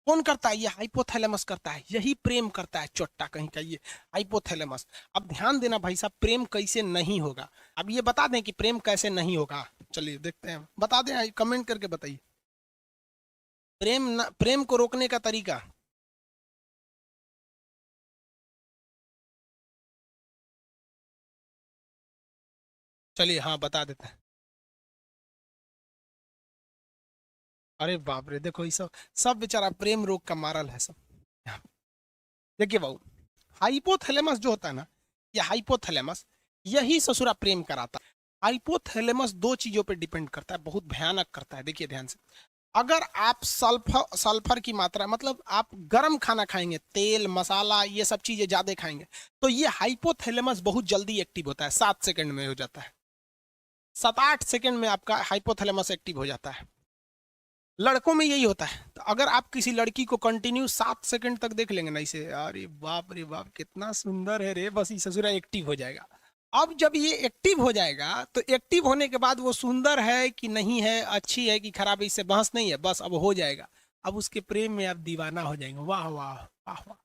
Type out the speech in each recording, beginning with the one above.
कौन करता है? ये हाइपोथैलेमस करता है, यही प्रेम करता है चोट्टा कहीं का, ये हाइपोथैलेमस। अब ध्यान देना भाई साहब, प्रेम कैसे नहीं होगा, अब ये बता दें कि प्रेम कैसे नहीं होगा। चलिए देखते हैं, बता दें, कमेंट करके बताइए प्रेम को रोकने का तरीका। चलिए हाँ बता देते हैं। अरे बाप रे, देखो ये सब सब बेचारा प्रेम रोग का मारल है सब। देखिए बाबू, हाइपोथैलेमस जो होता है ना, ये हाइपोथैलेमस यही ससुरा प्रेम कराता है। हाइपोथैलेमस दो चीजों पे डिपेंड करता है, बहुत भयानक करता है। देखिए ध्यान से, अगर आप सल्फर सल्फर की मात्रा, मतलब आप गर्म खाना खाएंगे, तेल मसाला ये सब चीजें ज्यादा खाएंगे, तो ये हाइपोथैलेमस बहुत जल्दी एक्टिव होता है, 7 सेकंड में हो जाता है, 7-8 सेकंड में आपका हाइपोथैलेमस एक्टिव हो जाता है। लड़कों में यही होता है। तो अगर आप किसी लड़की को कंटिन्यू 7 सेकंड तक देख लेंगे ना इसे, अरे बाप रे बाप कितना सुंदर है रे, बस ये ससुरा एक्टिव हो जाएगा। अब जब ये एक्टिव हो जाएगा, तो एक्टिव होने के बाद वो सुंदर है कि नहीं है, अच्छी है कि खराब है, इससे बहस नहीं है, बस अब हो जाएगा। अब उसके प्रेम में आप दीवाना हो जाएंगे, वाह वाह वाह वाह।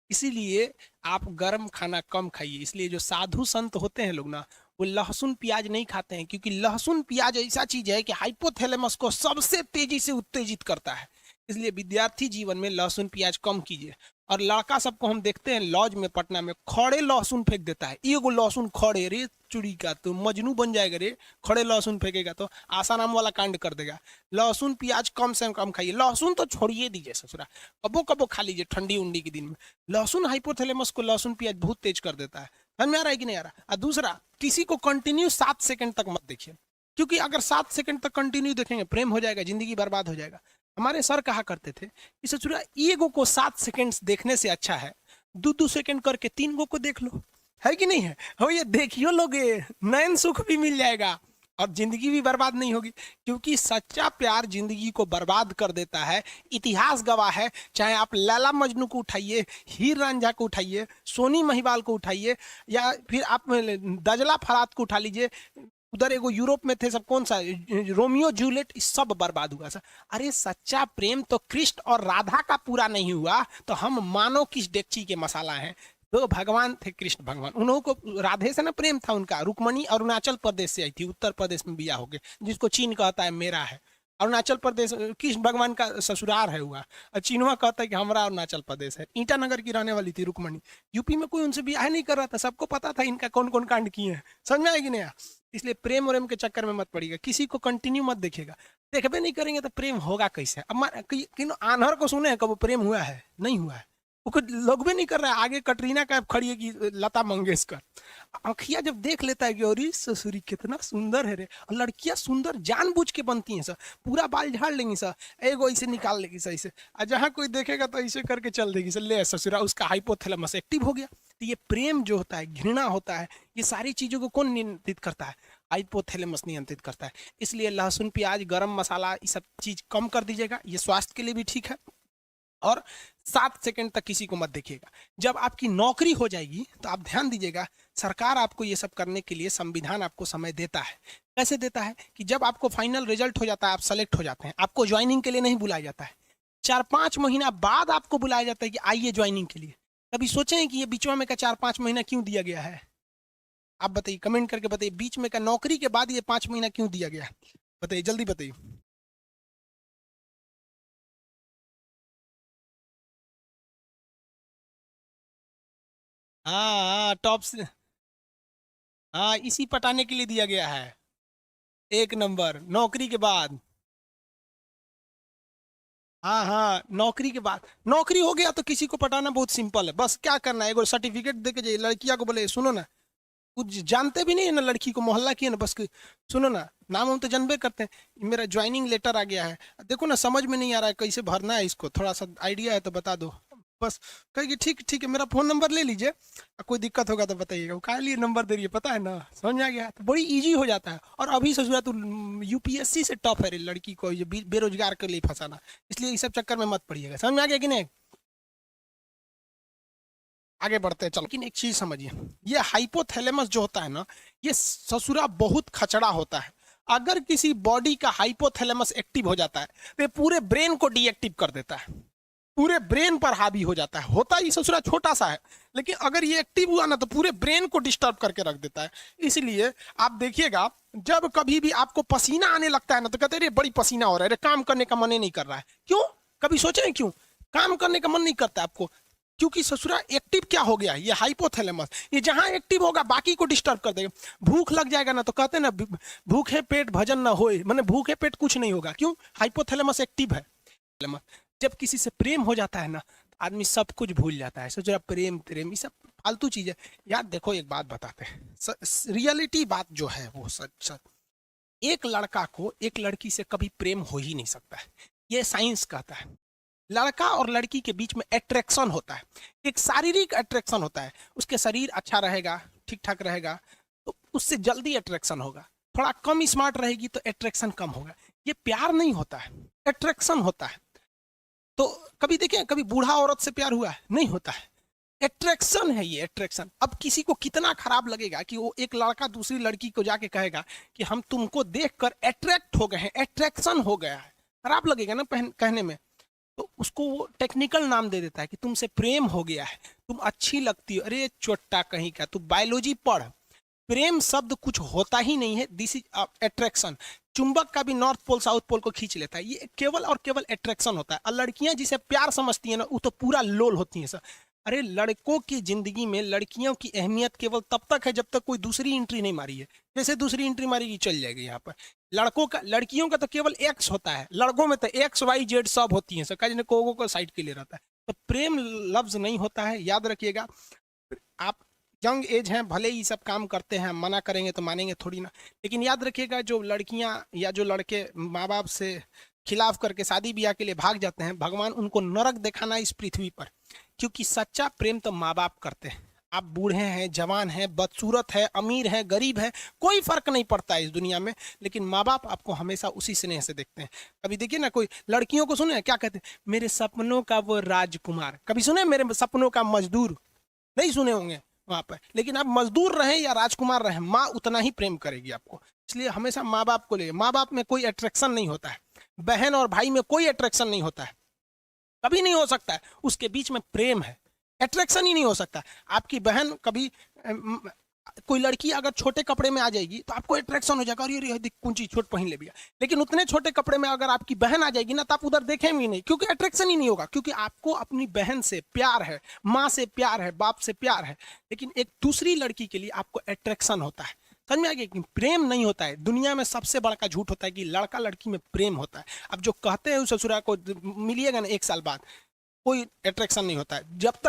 इसीलिए आप गर्म खाना कम खाइए। इसलिए जो साधु संत होते हैं लोग ना, वो लहसुन प्याज नहीं खाते हैं, क्योंकि लहसुन प्याज ऐसा चीज है कि हाइपोथैलेमस को सबसे तेजी से उत्तेजित करता है। इसलिए विद्यार्थी जीवन में लहसुन प्याज कम कीजिए। और लड़का सबको हम देखते हैं लॉज में पटना में, खड़े लहसुन फेंक देता है, एगो लहसुन खड़े, रे चुड़ी का तो मजनू बन जाएगा रे, खड़े लहसुन फेंकेगा तो आसाराम वाला कांड कर देगा। लहसुन प्याज कम से कम खाइए, लहसुन तो छोड़िए दीजिए ससुरा, कबो कबो खा लीजिए ठंडी उंडी के दिन में। लहसुन हाइपोथैलेमस को लहसुन प्याज बहुत तेज कर देता है। समझ में आ रहा है कि नहीं आ रहा? और दूसरा, किसी को कंटिन्यू 7 सेकंड तक मत देखिए, क्योंकि अगर 7 सेकंड तक कंटिन्यू देखेंगे, प्रेम हो जाएगा, जिंदगी बर्बाद हो जाएगा। हमारे सर कहा करते थे कि ससुरा ईगो को 7 सेकंड देखने से अच्छा है 2-2 सेकंड करके 3 गो को देख लो, है कि नहीं है? हो ये देखियो लोगे, नयन सुख भी मिल जाएगा और जिंदगी भी बर्बाद नहीं होगी। क्योंकि सच्चा प्यार जिंदगी को बर्बाद कर देता है, इतिहास गवाह है। चाहे आप लैला मजनू को उठाइए, हीर रांझा को उठाइए, सोनी महिवाल को उठाइए, या फिर आप दजला फरात को उठा लीजिए, उधर एगो यूरोप में थे सब, कौन सा रोमियो जूलियट, सब बर्बाद हुआ सर। अरे सच्चा प्रेम तो कृष्ण और राधा का पूरा नहीं हुआ, तो हम मानो किस डेगची के मसाला हैं। तो भगवान थे कृष्ण भगवान, उन्हों को राधे से ना प्रेम था उनका। रुक्मणी अरुणाचल प्रदेश से आई थी, उत्तर प्रदेश में बिया हो गए, जिसको चीन कहता है मेरा है। अरुणाचल प्रदेश कृष्ण भगवान का ससुराल है हुआ, और चीनवा कहता है कि हमारा अरुणाचल प्रदेश है। ईटानगर की रहने वाली थी रुक्मणी। यूपी में कोई उनसे ब्याह नहीं कर रहा था, सबको पता था इनका कौन कौन कांड किए हैं। समझ में आएगी नहीं? इसलिए प्रेम और के चक्कर में मत पड़िएगा, किसी को कंटिन्यू मत देखिएगा। देखबे नहीं करेंगे तो प्रेम होगा कैसे? अब आन्हर को सुने हैं कब प्रेम हुआ है? नहीं हुआ है, वो लोग भी नहीं कर रहा है। आगे कटरीना कैफ खड़ी है कि लता मंगेशकर, आंखिया जब देख लेता है कि अरे ससुरी कितना सुंदर है रे। और लड़कियां सुंदर जानबूझ के बनती हैं सर, पूरा बाल झाड़ लेंगी सर, एगो ऐसे निकाल लेगी सर ऐसे, और जहां कोई देखेगा तो ऐसे करके चल देगी सर, ले ससुरा उसका हाइपोथैलेमस एक्टिव हो गया। तो ये प्रेम जो होता है, घृणा होता है, ये सारी चीजों को कौन नियंत्रित करता है? हाइपोथैलेमस नियंत्रित करता है। इसलिए लहसुन प्याज गरम मसाला ये सब चीज कम कर दीजिएगा, ये स्वास्थ्य के लिए भी ठीक है। और 7 सेकंड तक किसी को मत देखिएगा। जब आपकी नौकरी हो जाएगी तो आप ध्यान दीजिएगा, सरकार आपको ये सब करने के लिए, संविधान आपको समय देता है। कैसे देता है? कि जब आपको फाइनल रिजल्ट हो जाता है, आप सेलेक्ट हो जाते हैं, आपको ज्वाइनिंग के लिए नहीं बुलाया जाता है, 4-5 महीना बाद आपको बुलाया जाता है कि आइए ज्वाइनिंग के लिए। कभी सोचे हैं कि ये बीच में का 4-5 महीना क्यों दिया गया है? आप बताइए, कमेंट करके बताइए, बीच में का नौकरी के बाद ये 5 महीना क्यों दिया गया? बताइए, जल्दी बताइए। हाँ हाँ, टॉप से, हाँ इसी पटाने के लिए दिया गया है। एक नंबर नौकरी के बाद। हाँ हाँ, नौकरी के बाद, नौकरी हो गया तो किसी को पटाना बहुत सिंपल है। बस क्या करना है, एगो सर्टिफिकेट दे के जाइए, लड़कियां को बोले सुनो ना, कुछ जानते भी नहीं है ना लड़की को, मोहल्ला की है ना, बस सुनो ना, नाम हम तो जानबे करते हैं, मेरा ज्वाइनिंग लेटर आ गया है, देखो ना समझ में नहीं आ रहा है कैसे भरना है इसको, थोड़ा सा आइडिया है तो बता दो। बस कहेगी ठीक ठीक है, मेरा फोन नंबर ले लीजिए, कोई दिक्कत होगा तो बताइएगा। वो काहे लिए नंबर दे रही है पता है ना? समझ में आ गया? तो बड़ी इजी हो जाता है। और अभी ससुरा तो यूपीएससी से टफ है रे लड़की को ये बेरोजगार के लिए फंसाना। इसलिए इस सब चक्कर में मत पड़िएगा। समझ में आ गया कि नहीं? आगे बढ़ते हैं चलो। लेकिन एक चीज समझिए, ये हाइपोथैलेमस जो होता है ना, ये ससुरा बहुत खचड़ा होता है। अगर किसी बॉडी का हाइपोथैलेमस एक्टिव हो जाता है तो ये पूरे ब्रेन को डीएक्टिव कर देता है। पूरे ब्रेन पर हावी हो जाता है। होता ही ससुरा छोटा सा है, लेकिन अगर ये एक्टिव हुआ ना तो पूरे ब्रेन को डिस्टर्ब करके रख देता है। इसलिए आप देखिएगा, जब कभी भी आपको पसीना आने लगता है ना तो कहते हैं, अरे बड़ी पसीना हो रहा है, अरे काम करने का मन ही नहीं कर रहा है। क्यों? कभी सोचे हैं क्यों काम करने का मन नहीं करता आपको? क्योंकि ससुरा एक्टिव क्या हो गया, ये हाइपोथैलेमस, ये जहां एक्टिव होगा बाकी को डिस्टर्ब कर देगा। भूख लग जाएगा ना तो कहते हैं ना, भूखे पेट भजन ना होए, माने भूखे पेट कुछ नहीं होगा। क्यों? हाइपोथैलेमस एक्टिव है। जब किसी से प्रेम हो जाता है ना तो आदमी सब कुछ भूल जाता है। सोच रहा प्रेम प्रेम ये सब फालतू चीज है यार। देखो एक बात बताते हैं, रियलिटी बात जो है वो सच। एक लड़का को एक लड़की से कभी प्रेम हो ही नहीं सकता है, ये साइंस कहता है। लड़का और लड़की के बीच में अट्रैक्शन होता है, एक शारीरिक अट्रैक्शन होता है। उसके शरीर अच्छा रहेगा, ठीक ठाक रहेगा तो उससे जल्दी अट्रैक्शन होगा। थोड़ा कम स्मार्ट रहेगी तो अट्रैक्शन कम होगा। ये प्यार नहीं होता है, अट्रैक्शन होता है। तो कभी देखें, कभी बूढ़ा औरत से प्यार हुआ है? नहीं होता है। अट्रैक्शन है ये, अट्रैक्शन। अब किसी को कितना खराब लगेगा कि वो एक लड़का दूसरी लड़की को जाके कहेगा कि हम तुमको देखकर अट्रैक्ट हो गए हैं, अट्रैक्शन हो गया है। खराब लगेगा ना कहने में। तो उसको वो टेक्निकल नाम दे देता है कि तुमसे प्रेम हो गया है, तुम अच्छी लगती हो। अरे चोट्टा कहीं का, तू बायोलॉजी पढ़। प्रेम शब्द कुछ होता ही नहीं है, दिस इज अट्रैक्शन। चुंबक का भी नॉर्थ पोल साउथ पोल को खींच लेता है, ये केवल और केवल अट्रैक्शन होता है। और लड़कियां जिसे प्यार समझती है ना वो तो पूरा लोल होती है सर। अरे लड़कों की जिंदगी में लड़कियों की अहमियत केवल तब तक है जब तक कोई दूसरी एंट्री नहीं मारी है। जैसे दूसरी एंट्री मारेगी चल जाएगी यहाँ पर। लड़कियों का तो केवल एक्स होता है, लड़कों में तो एक्स वाई जेड सब होती है सर। कहने को साइड के लिए रहता है। तो प्रेम लफ्ज नहीं होता है, याद रखिएगा। आप यंग एज हैं, भले ही सब काम करते हैं, मना करेंगे तो मानेंगे थोड़ी ना। लेकिन याद रखिएगा, जो लड़कियां या जो लड़के माँ बाप से खिलाफ करके शादी ब्याह के लिए भाग जाते हैं, भगवान उनको नरक दिखाना इस पृथ्वी पर। क्योंकि सच्चा प्रेम तो माँ बाप करते हैं। आप बूढ़े हैं, जवान हैं, बदसूरत है, अमीर है, गरीब है, कोई फर्क नहीं पड़ता है इस दुनिया में। लेकिन माँ बाप आपको हमेशा उसी स्नेह से देखते हैं। कभी देखिए ना, कोई लड़कियों को सुने क्या कहते हैं, मेरे सपनों का वो राजकुमार। कभी सुने मेरे सपनों का मजदूर? नहीं सुने होंगे वहां पर। लेकिन आप मजदूर रहे या राजकुमार रहे, माँ उतना ही प्रेम करेगी आपको। इसलिए हमेशा माँ बाप को ले। माँ बाप में कोई अट्रैक्शन नहीं होता है, बहन और भाई में कोई अट्रैक्शन नहीं होता है, कभी नहीं हो सकता है। उसके बीच में प्रेम है, अट्रैक्शन ही नहीं हो सकता। आपकी बहन कभी कोई लड़की अगर छोटे कपड़े में आ जाएगी तो आपको अट्रैक्शन हो जाएगा, अरे देख कौन चीज छोट पहन ले भैया। लेकिन उतने छोटे कपड़े में अगर आपकी बहन आ जाएगी ना तो आप उधर देखेंगे नहीं, क्योंकि अट्रैक्शन ही नहीं होगा। क्योंकि आपको अपनी बहन से प्यार है, माँ से प्यार है, बाप से प्यार है। लेकिन एक दूसरी लड़की के लिए आपको अट्रैक्शन होता है। समझ में आ गया कि प्रेम नहीं होता है। दुनिया में सबसे बड़ा झूठ होता है कि लड़का लड़की में प्रेम होता है। अब जो कहते हैं उस ससुरा को मिलिएगा ना 1 साल बाद, कोई अट्रैक्शन नहीं होता है। जब तक